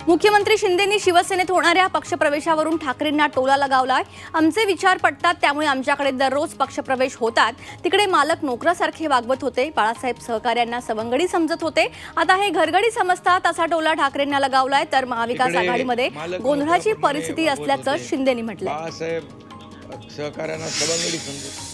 मुख्यमंत्री शिंदेंनी शिवसेनेत होणाऱ्या पक्षप्रवेशावरून ठाकरेंना टोला लगावलाय। आमचे विचार पटतात त्यामुळे आमच्याकडे दररोज पक्षप्रवेश होतात। तिकडे मालक नोकरासारखे वागवत होते, बाळासाहेब सहकार्यांना सवंगडी समजत होते, आता हे घरगडी समजतात असा टोला ठाकरेंना लगावलाय। तर महाविकास आघाडीमध्ये गोंधळाची परिस्थिती असल्याचं शिंदेंनी म्हटलंय। बाळासाहेब सहकार्यांना सवंगडी समजत,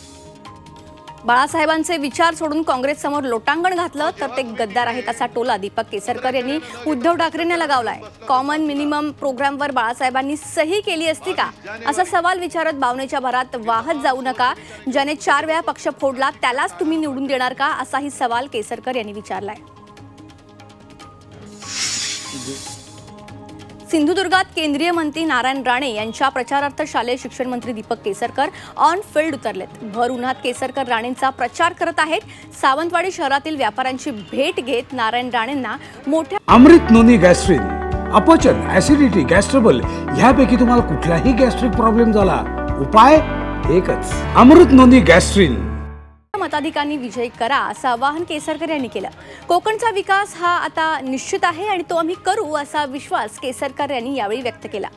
बाळासाहेबांचे विचार सोडून काँग्रेस समोर लोटांगण घातलं तर ते गद्दार आहेत असा टोला दीपक केसरकर यांनी उद्धव ठाकरेंना लगावलाय। कॉमन मिनिमम प्रोग्रामवर बाळासाहेबांनी सही केली असती का असा सवाल विचारत भावनेच्या भरात वाहत जाऊ नका, ज्याने 4 वेळा पक्ष फोडला त्यालाच तुम्ही निवडून देणार का असाही सवाल केसरकर यांनी विचारलाय। सिंधुदुर्गात केंद्रीय मंत्री नारायण राणे यांच्या प्रचारार्थ शालेय शिक्षण मंत्री दीपक केसरकर ऑन फील्ड उतरलेत। भर उन्हात केसरकर राणेंचा प्रचार करत आहेत। सावंतवाडी शहरातील व्यापाऱ्यांची भेट घेत नारायण राणेंना मोठ्या अमृत नोनी गॅस्ट्रिन, अपचन, ऍसिडिटी, गॅस्ट्रबल ह्यापैकी तुम्हाला कुठलाही गॅस्ट्रिक प्रॉब्लेम झाला, उपाय एकच, अमृत नोनी गॅस्ट्रिन। मताधिकांनी विजयी करा असं आवाहन केसरकर यांनी केलं। कोकणचा विकास हा आता निश्चित आहे आणि तो आम्ही करू असा विश्वास केसरकर यांनी यावेळी व्यक्त केला।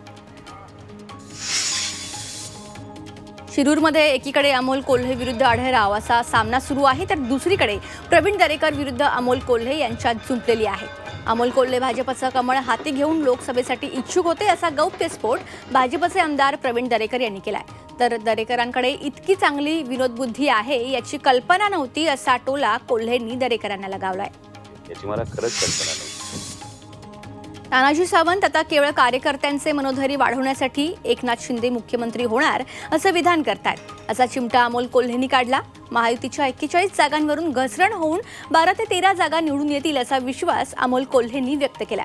शिरूरमध्ये एकीकडे अमोल कोल्हे विरुद्ध आढळराव असा सामना सुरू आहे, तर दुसरीकडे प्रवीण दरेकर विरुद्ध अमोल कोल्हे यांच्यात जुंपलेली आहे। अमोल कोल्हे भाजपचं कमळ हाती घेऊन लोकसभेसाठी इच्छुक होते असा गौप्यस्फोट भाजपचे आमदार प्रवीण दरेकर यांनी केलाय। तर दरेकरांकडे इतकी चांगली विनोदबुद्धी आहे याची कल्पना नव्हती असा टोला कोल्हेंनी दरेकरांना लगावलाय। याची मला खरंच कल्पना नव्हती। तानाजी सावंत आता केवळ कार्यकर्त्यांचे मनोधैर्य वाढवण्यासाठी एकनाथ शिंदे मुख्यमंत्री होणार असं विधान करतायत असा चिमटा अमोल कोल्हेंनी काढला। महायुतीच्या 41 जागांवरून घसरण होऊन 12 ते 13 जागा निवडून येतील असा विश्वास अमोल कोल्हेंनी व्यक्त केला।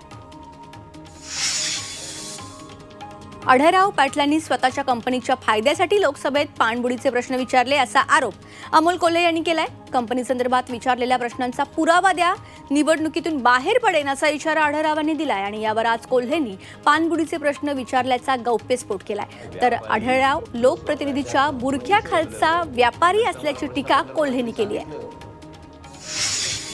आढळराव पाटलांनी स्वतःच्या कंपनीच्या फायद्यासाठी लोकसभेत पाणबुडीचे प्रश्न विचारले असा आरोप अमोल कोल्हे यांनी केलाय। कंपनी संदर्भात विचारलेल्या प्रश्नांचा पुरावा द्या, निवडणुकीतून बाहेर पडेन असा इशारा आढळरावांनी दिलाय आणि यावर आज कोल्हेंनी पाणबुडीचे प्रश्न विचारल्याचा गौप्यस्फोट केलाय। तर आढळराव लोकप्रतिनिधीच्या बुरख्याखालचा व्यापारी असल्याची टीका कोल्हेंनी केली आहे।